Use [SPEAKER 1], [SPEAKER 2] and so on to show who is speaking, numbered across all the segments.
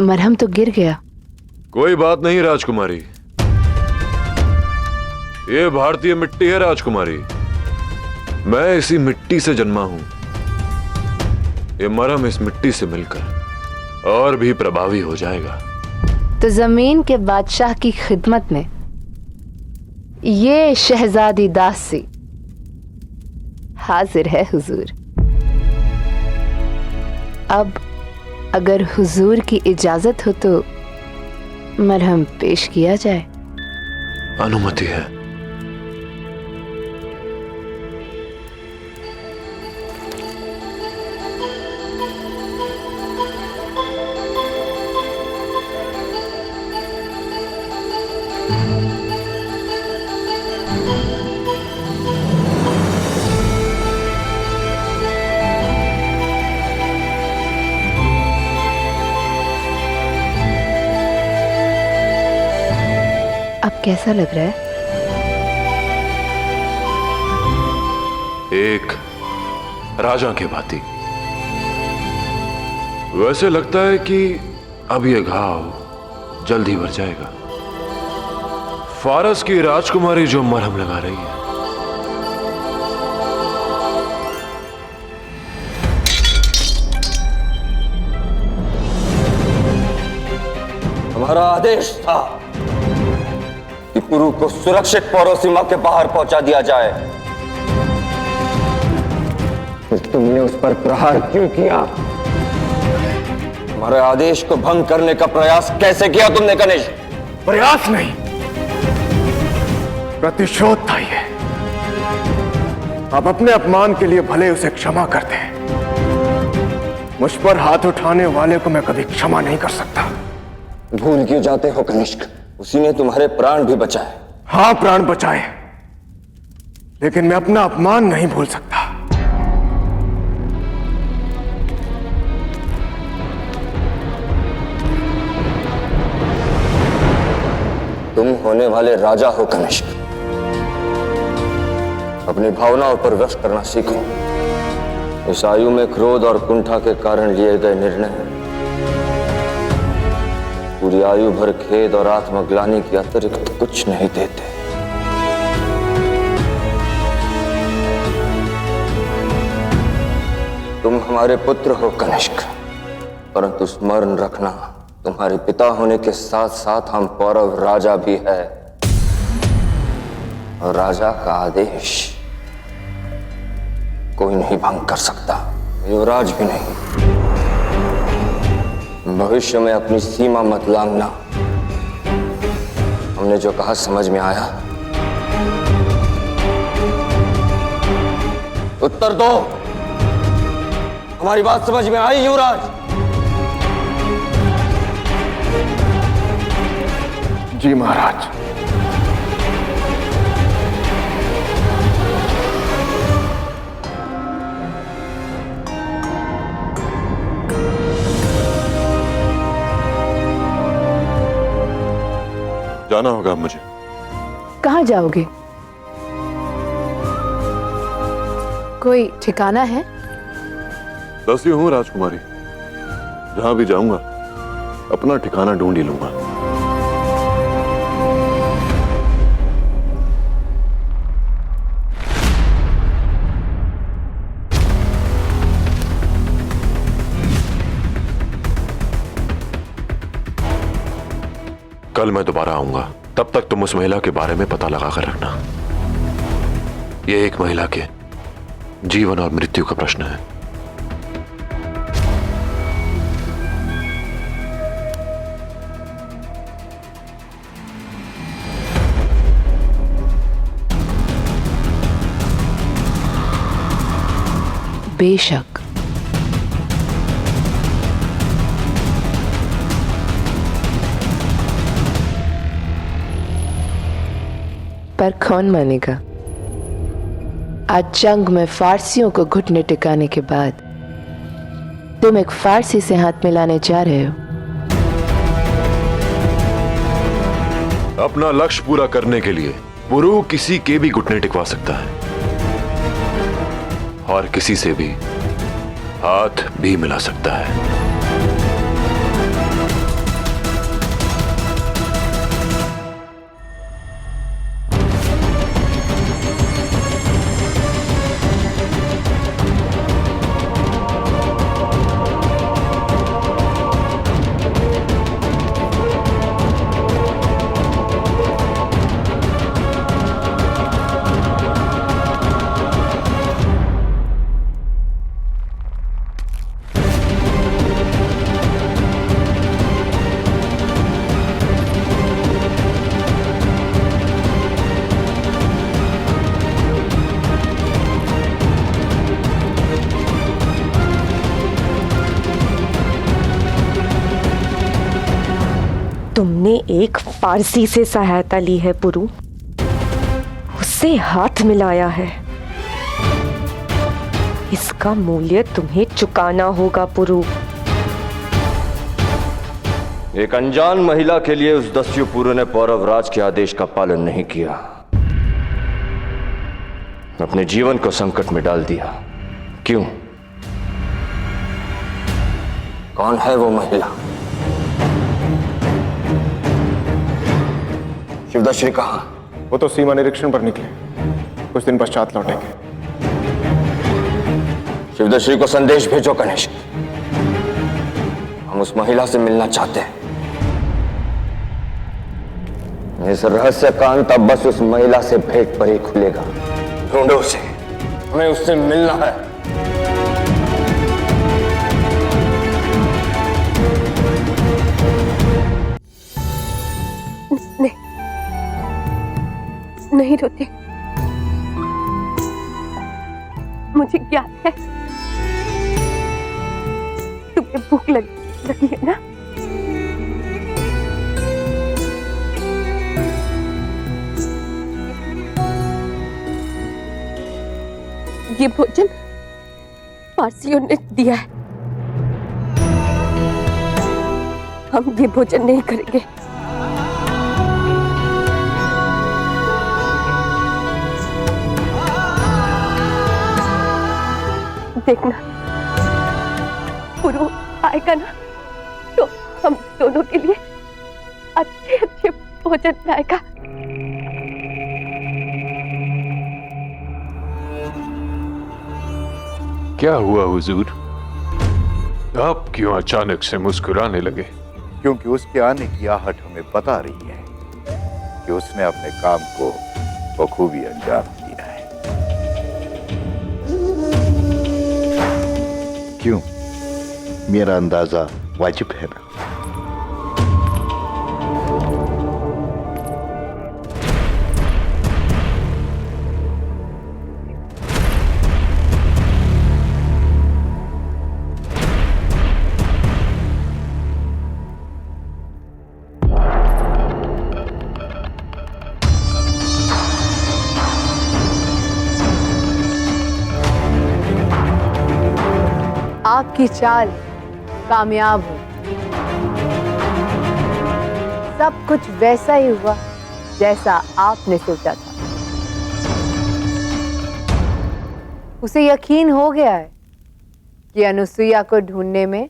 [SPEAKER 1] मरहम तो गिर गया।
[SPEAKER 2] कोई बात नहीं राजकुमारी, ये भारतीय मिट्टी है राजकुमारी। मैं इसी मिट्टी से जन्मा हूं। ये मरहम इस मिट्टी से मिलकर और भी प्रभावी हो जाएगा।
[SPEAKER 1] तो जमीन के बादशाह की खिदमत में ये शहजादी दासी हाजिर है हुजूर। अब अगर हुजूर की इजाजत हो तो मरहम पेश किया जाए।
[SPEAKER 2] अनुमति है।
[SPEAKER 1] अब कैसा लग रहा है?
[SPEAKER 2] एक राजा के भांति। वैसे लगता है कि अब यह घाव जल्द ही भर जाएगा। फारस की राजकुमारी जो मरहम लगा रही है।
[SPEAKER 3] हमारा आदेश था कि पुरु को सुरक्षित पौर सीमा के बाहर पहुंचा दिया जाए। फिर तुमने उस पर प्रहार क्यों किया? हमारे आदेश को भंग करने का प्रयास कैसे किया तुमने कनिष्क?
[SPEAKER 4] प्रयास नहीं, प्रतिशोध था ये। आप अपने अपमान के लिए भले उसे क्षमा करते हैं, मुझ पर हाथ उठाने वाले को मैं कभी क्षमा नहीं कर सकता।
[SPEAKER 3] भूल क्यों जाते हो कनिष्क? उसी ने तुम्हारे प्राण भी बचाए।
[SPEAKER 4] हाँ, प्राण बचाए, लेकिन मैं अपना अपमान नहीं भूल सकता।
[SPEAKER 3] तुम होने वाले राजा हो कनिष्क। अपनी भावनाओं पर वश करना सीखो। इस आयु में क्रोध और कुंठा के कारण लिए गए निर्णय पूरी आयु भर खेद और आत्मग्लानि के अतिरिक्त कुछ नहीं देते। तुम हमारे पुत्र हो कनिष्क, परंतु स्मरण रखना, तुम्हारे पिता होने के साथ साथ हम पौरव राजा भी है, और राजा का आदेश कोई नहीं भंग कर सकता, युवराज भी नहीं। भविष्य में अपनी सीमा मत लांघना। हमने जो कहा समझ में आया? उत्तर दो। हमारी बात समझ में आई युवराज?
[SPEAKER 4] जी महाराज।
[SPEAKER 2] जाना होगा मुझे।
[SPEAKER 1] कहाँ जाओगे? कोई ठिकाना है?
[SPEAKER 2] दसी हूं राजकुमारी, जहां भी जाऊंगा अपना ठिकाना ढूंढ ही लूंगा। कल मैं दोबारा आऊंगा। तब तक तुम उस महिला के बारे में पता लगा कर रखना। यह एक महिला के जीवन और मृत्यु का प्रश्न है।
[SPEAKER 1] बेशक। पर कौन मानेगा? आज जंग में फारसियों को घुटने टिकाने के बाद तुम एक फारसी से हाथ मिलाने जा रहे हो।
[SPEAKER 2] अपना लक्ष्य पूरा करने के लिए पुरु किसी के भी घुटने टिकवा सकता है और किसी से भी हाथ भी मिला सकता है।
[SPEAKER 5] तुमने एक फारसी से सहायता ली है पुरु, उससे हाथ मिलाया है। इसका मूल्य तुम्हें चुकाना होगा पुरु।
[SPEAKER 3] एक अनजान महिला के लिए उस दस्युपुरु ने पौरव राज के आदेश का पालन नहीं किया, अपने जीवन को संकट में डाल दिया। क्यों? कौन है वो महिला? शिवदश्री कहां?
[SPEAKER 4] वो तो सीमा निरीक्षण पर निकले, कुछ दिन पश्चात लौटेंगे।
[SPEAKER 3] शिवदश्री को संदेश भेजो कनिष्क, हम उस महिला से मिलना चाहते हैं। इस रहस्य का अंत अब बस उस महिला से भेंट पर ही खुलेगा। ढूंढो उसे, हमें उससे मिलना है।
[SPEAKER 5] नहीं रोती, मुझे ज्ञात है तुम्हें भूख लगी है ना। ये भोजन पारसियों ने दिया है, हम ये भोजन नहीं करेंगे। देखना, पुरु आएगा ना तो हम दोनों के लिए अच्छे अच्छे भोजन लाएगा।
[SPEAKER 6] क्या हुआ हुजूर? आप क्यों अचानक से मुस्कुराने लगे?
[SPEAKER 7] क्योंकि उसके आने की आहट हमें बता रही है कि उसने अपने काम को बखूबी अंजाम दिया है। क्यों? मेरा अंदाजा वाजिब है ना?
[SPEAKER 8] आपकी चाल कामयाब हो। सब कुछ वैसा ही हुआ जैसा आपने सोचा था। उसे यकीन हो गया है कि अनुसुईया को ढूंढने में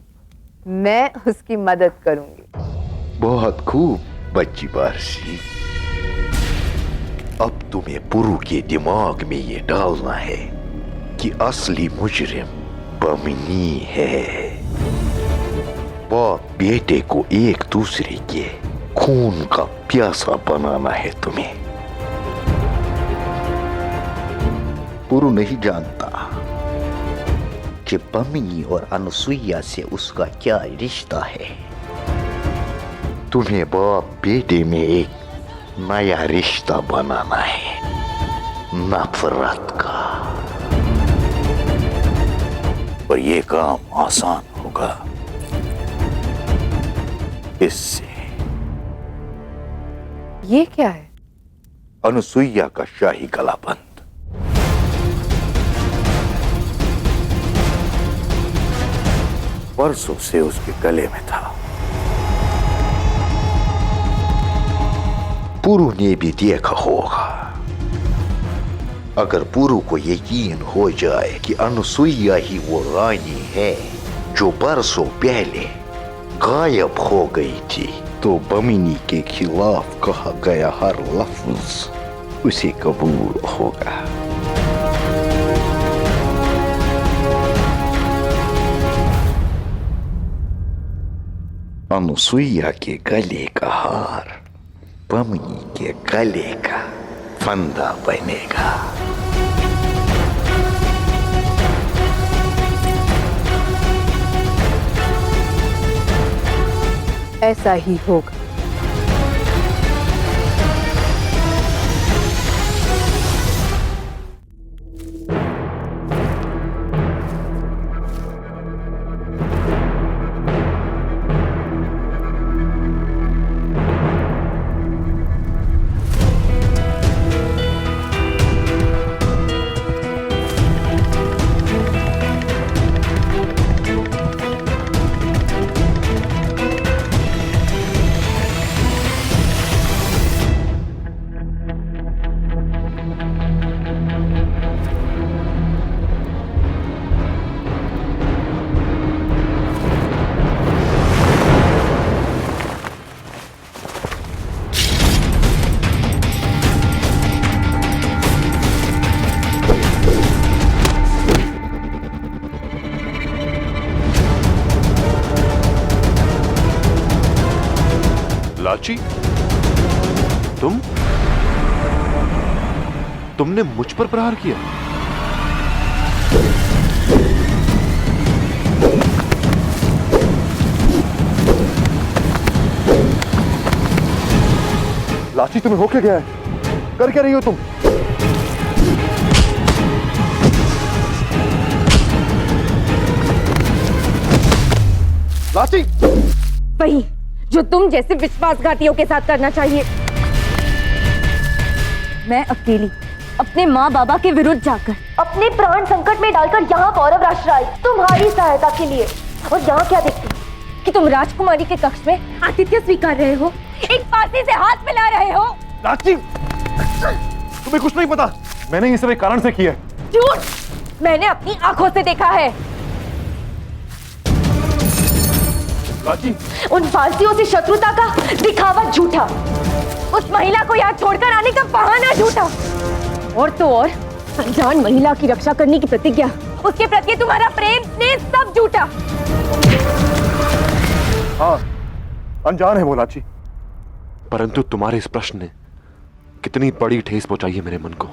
[SPEAKER 8] मैं उसकी मदद करूंगी।
[SPEAKER 7] बहुत खूब बच्ची पारसी। अब तुम्हें पुरु के दिमाग में ये डालना है कि असली मुजरिम बमिनी है। बाप बेटे को एक दूसरे के खून का प्यासा बनाना है तुम्हें। पुरु नहीं जानता कि बमिनी और अनुसुईया से उसका क्या रिश्ता है। तुम्हें बाप बेटे में एक नया रिश्ता बनाना है, नफरत का। और ये काम आसान होगा इससे।
[SPEAKER 8] ये क्या है?
[SPEAKER 7] अनुसुईया का शाही गलाबंद। वर्षों से उसके गले में था। पुरु ने भी देखा होगा। अगर पुरु को यकीन हो जाए कि अनुसुईया ही वो रानी है जो बरसों पहले गायब हो गई थी, तो बमिनी के खिलाफ कहा गया हर लफ्ज उसे कबूल होगा। अनुसुईया के गले का हार बमिनी के गले का फंदा बनेगा।
[SPEAKER 8] ऐसा ही होगा।
[SPEAKER 6] लाची, तुमने मुझ पर प्रहार किया?
[SPEAKER 4] लाची, तुम्हें हो क्या गया है? कर क्या रही हो तुम? लाची,
[SPEAKER 5] वही जो तुम जैसे विश्वासघातियों के साथ करना चाहिए। मैं अकेली अपने माँ बाबा के विरुद्ध जाकर अपने प्राण संकट में डालकर यहाँ पौरव राष्ट्र आई तुम्हारी सहायता के लिए। और यहाँ क्या देखती हूँ कि तुम राजकुमारी के कक्ष में आतिथ्य स्वीकार रहे हो, एक फांसी से हाथ मिला रहे हो।
[SPEAKER 4] लाची, तुम्हें कुछ नहीं पता। मैंने ये सब एक कारण से किया है।
[SPEAKER 5] झूठ! मैंने अपनी आंखों से देखा है।
[SPEAKER 4] लाची,
[SPEAKER 5] उन फांसियों से शत्रुता का दिखावा झूठा, उस महिला को यहाँ छोड़कर आने का बहाना झूठा, और तो और अनजान महिला की रक्षा करने की प्रतिज्ञा, उसके प्रति तुम्हारा प्रेम स्नेह सब झूठा।
[SPEAKER 4] हाँ, अनजान है वो लाची।
[SPEAKER 2] परंतु तुम्हारे इस प्रश्न ने कितनी बड़ी ठेस पहुंचाई है मेरे मन को।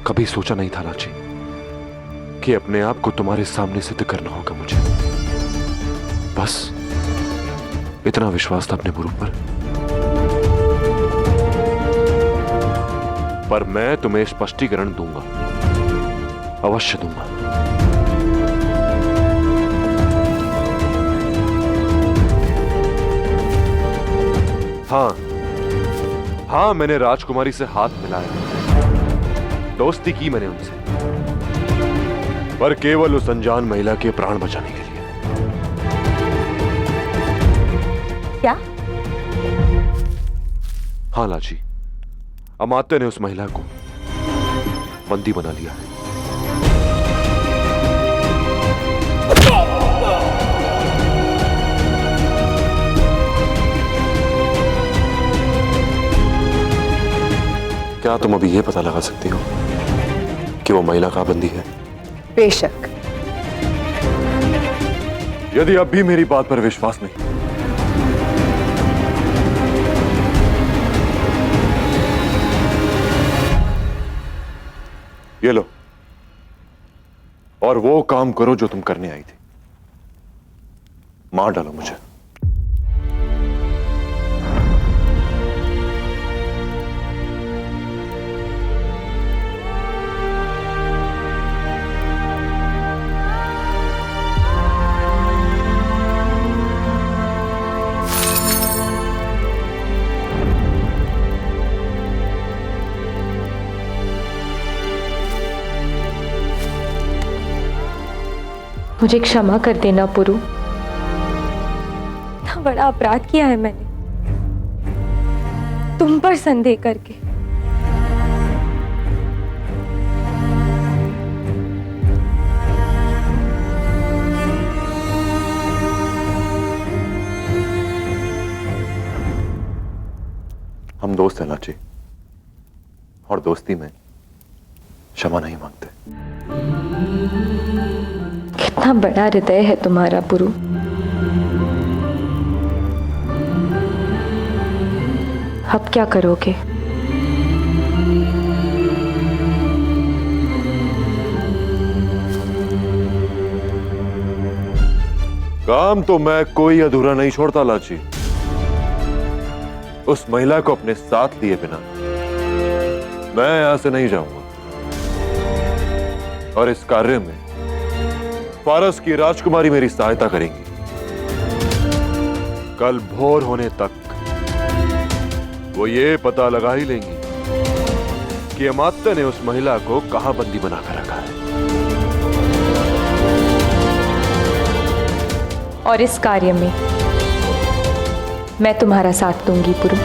[SPEAKER 2] कभी सोचा नहीं था लाची कि अपने आप को तुम्हारे सामने सिद्ध करना होगा मुझे। बस इतना विश्वास था अपने गुरु पर मैं तुम्हें स्पष्टीकरण दूंगा, अवश्य दूंगा। हाँ, मैंने राजकुमारी से हाथ मिलाया, दोस्ती की मैंने उनसे, पर केवल उस अनजान महिला के प्राण बचाने के लिए।
[SPEAKER 5] क्या?
[SPEAKER 2] हाँ लाची, अमात्य ने उस महिला को बंदी बना लिया है। क्या तुम अभी यह पता लगा सकती हो कि वो महिला कहां बंदी है?
[SPEAKER 8] बेशक।
[SPEAKER 4] यदि अब भी मेरी बात पर विश्वास नहीं, ये लो और वो काम करो जो तुम करने आई थी। मार डालो मुझे।
[SPEAKER 5] मुझे क्षमा कर देना पुरु, इतना बड़ा अपराध किया है मैंने तुम पर संदेह करके।
[SPEAKER 2] हम दोस्त हैं लाची, और दोस्ती में क्षमा नहीं मांगते।
[SPEAKER 5] कितना बड़ा हृदय है तुम्हारा पुरु। अब क्या करोगे?
[SPEAKER 2] काम तो मैं कोई अधूरा नहीं छोड़ता लाची। उस महिला को अपने साथ लिए बिना मैं यहां से नहीं जाऊंगा, और इस कार्य में फारस की राजकुमारी मेरी सहायता करेंगी। कल भोर होने तक वो ये पता लगा ही लेंगी कि अमात्य ने उस महिला को कहां बंदी बनाकर रखा है।
[SPEAKER 5] और इस कार्य में मैं तुम्हारा साथ दूंगी पुरु।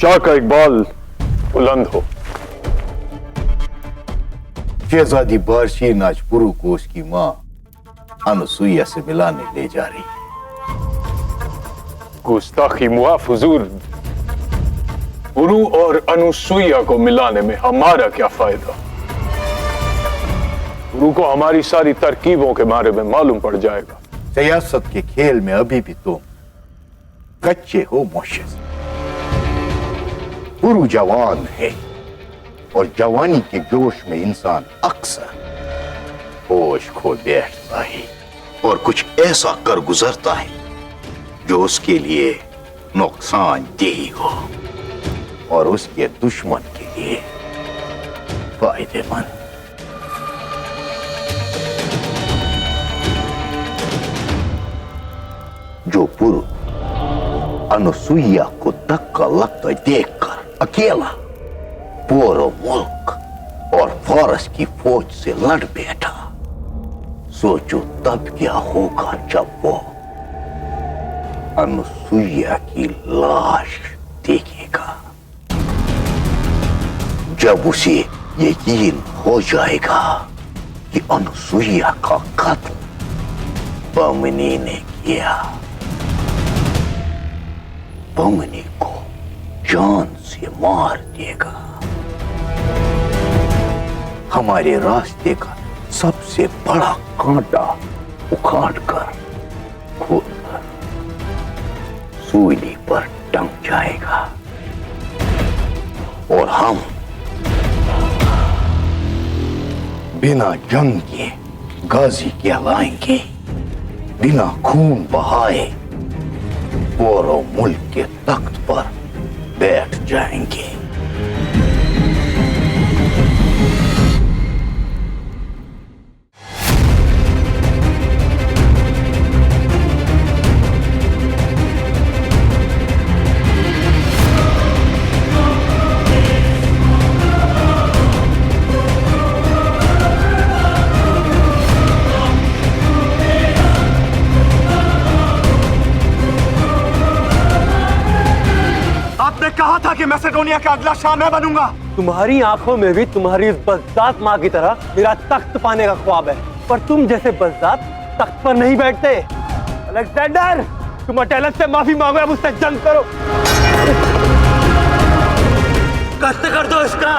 [SPEAKER 6] शाह का इकबाल बुलंद हो।
[SPEAKER 7] शहजादी बारशीन आज पुरु को उसकी माँ अनुसुईया से मिलाने ले जा रही है।
[SPEAKER 6] गुस्ताखी मुआफ हुजूर, पुरु और अनुसुईया को मिलाने में हमारा क्या फायदा? पुरु को हमारी सारी तरकीबों के बारे में मालूम पड़ जाएगा।
[SPEAKER 7] सियासत के खेल में अभी भी तुम कच्चे हो मोशेस। पुरु जवान है और जवानी के जोश में इंसान अक्सर होश खो बैठता है और कुछ ऐसा कर गुजरता है जो उसके लिए नुकसानदेह हो और उसके दुश्मन के लिए फायदेमंद। जो पुरु अनुसुईया को धक्का लगता देखकर अकेला पूरा मुल्क और फारस की फौज से लड़ बैठा, सोचो तब क्या होगा जब वो अनुसुईया की लाश देखेगा, जब उसे यकीन हो जाएगा कि अनुसुईया का कत्ल बमनी ने किया। बमनी को जान से मार देगा। हमारे रास्ते का सबसे बड़ा कांटा उखाड़ कर खोद कर सूली पर टंग जाएगा और हम बिना जंग के गाजी कहलाएंगे, बिना खून बहाए पूरे मुल्क के तख्त पर बैठ जाएंगे।
[SPEAKER 4] कहा था कि मैसेडोनिया का अगला शाह मैं बनूंगा।
[SPEAKER 9] तुम्हारी आंखों में भी तुम्हारी इस बज़दात माँ की तरह मेरा तख्त पाने का ख्वाब है, पर तुम जैसे बज़दात तख्त पर नहीं बैठते। अलेक्जेंडर, तुम अटेलस से माफी मांगो या मुझसे जंग करो। कष्ट कर दो इसका।